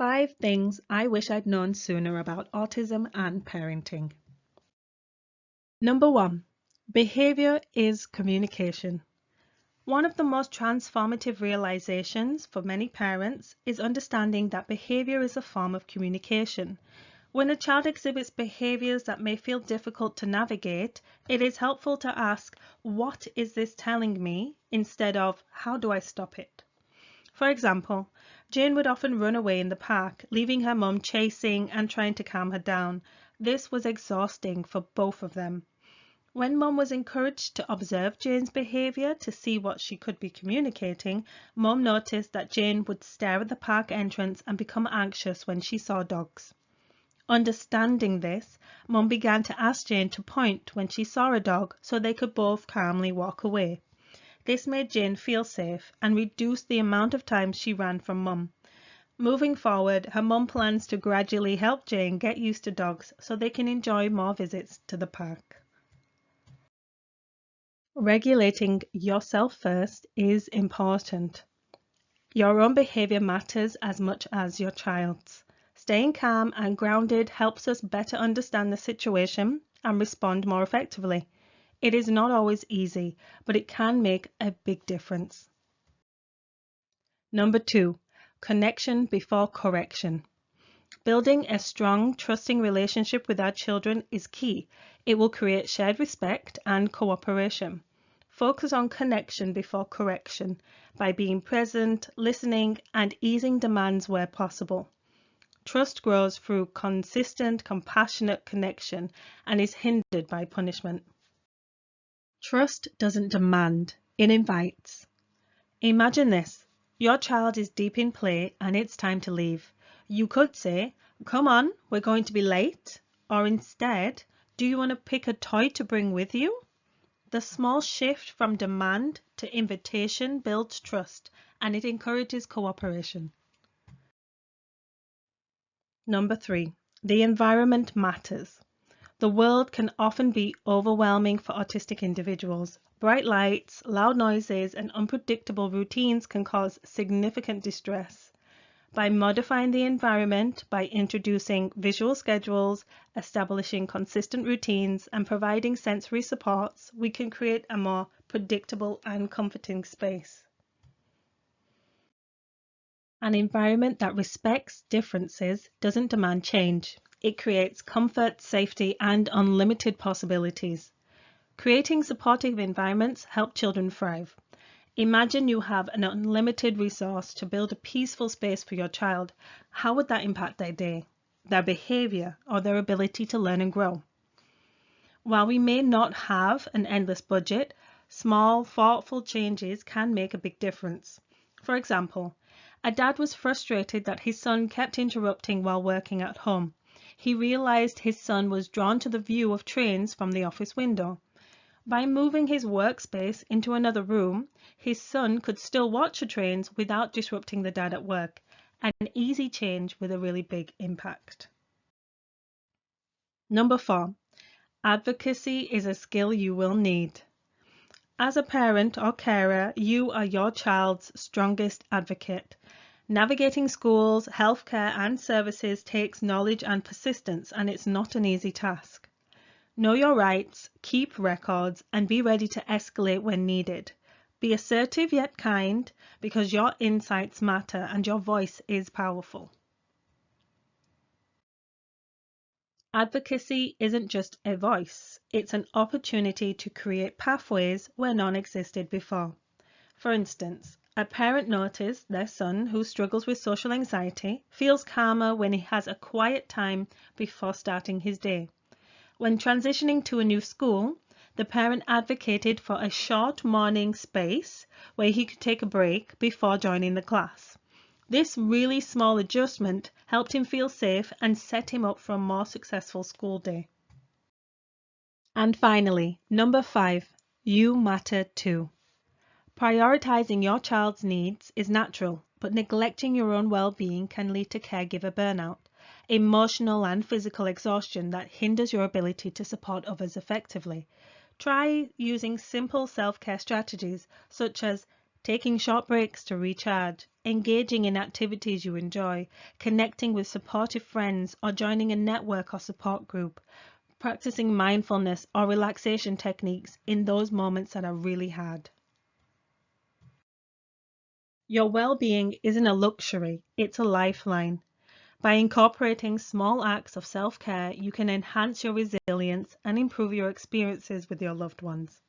5 things I wish I'd known sooner about autism and parenting. Number 1. Behavior is communication. One of the most transformative realizations for many parents is understanding that behavior is a form of communication. When a child exhibits behaviors that may feel difficult to navigate, it is helpful to ask, "What is this telling me?" instead of, "How do I stop it?" For example, Jane would often run away in the park, leaving her mum chasing and trying to calm her down. This was exhausting for both of them. When Mum was encouraged to observe Jane's behaviour to see what she could be communicating, Mum noticed that Jane would stare at the park entrance and become anxious when she saw dogs. Understanding this, Mum began to ask Jane to point when she saw a dog so they could both calmly walk away. This made Jane feel safe and reduced the amount of time she ran from Mum. Moving forward, her mum plans to gradually help Jane get used to dogs so they can enjoy more visits to the park. Regulating yourself first is important. Your own behavior matters as much as your child's. Staying calm and grounded helps us better understand the situation and respond more effectively. It is not always easy, but it can make a big difference. Number 2, connection before correction. Building a strong, trusting relationship with our children is key. It will create shared respect and cooperation. Focus on connection before correction by being present, listening, and easing demands where possible. Trust grows through consistent, compassionate connection and is hindered by punishment. Trust doesn't demand, it invites. Imagine this. Your child is deep in play and it's time to leave. You could say, "Come on, we're going to be late." Or instead, "Do you want to pick a toy to bring with you?" The small shift from demand to invitation builds trust and it encourages cooperation. Number 3, the environment matters. The world can often be overwhelming for autistic individuals. Bright lights, loud noises, and unpredictable routines can cause significant distress. By modifying the environment, by introducing visual schedules, establishing consistent routines, and providing sensory supports, we can create a more predictable and comforting space. An environment that respects differences doesn't demand change. It creates comfort, safety, and unlimited possibilities. Creating supportive environments help children thrive. Imagine you have an unlimited resource to build a peaceful space for your child. How would that impact their day, their behavior, or their ability to learn and grow? While we may not have an endless budget, small, thoughtful changes can make a big difference. For example, a dad was frustrated that his son kept interrupting while working at home. He realized his son was drawn to the view of trains from the office window. By moving his workspace into another room, his son could still watch the trains without disrupting the dad at work, an easy change with a really big impact. Number 4, advocacy is a skill you will need. As a parent or carer, you are your child's strongest advocate. Navigating schools, healthcare, and services takes knowledge and persistence, and it's not an easy task. Know your rights, keep records, and be ready to escalate when needed. Be assertive yet kind, because your insights matter and your voice is powerful. Advocacy isn't just a voice, it's an opportunity to create pathways where none existed before. For instance, a parent noticed their son, who struggles with social anxiety, feels calmer when he has a quiet time before starting his day. When transitioning to a new school, the parent advocated for a short morning space where he could take a break before joining the class. This really small adjustment helped him feel safe and set him up for a more successful school day. And finally, number 5, you matter too. Prioritizing your child's needs is natural, but neglecting your own well-being can lead to caregiver burnout, emotional and physical exhaustion that hinders your ability to support others effectively. Try using simple self-care strategies such as taking short breaks to recharge, engaging in activities you enjoy, connecting with supportive friends, or joining a network or support group, practicing mindfulness or relaxation techniques in those moments that are really hard. Your well-being isn't a luxury, it's a lifeline. By incorporating small acts of self-care, you can enhance your resilience and improve your experiences with your loved ones.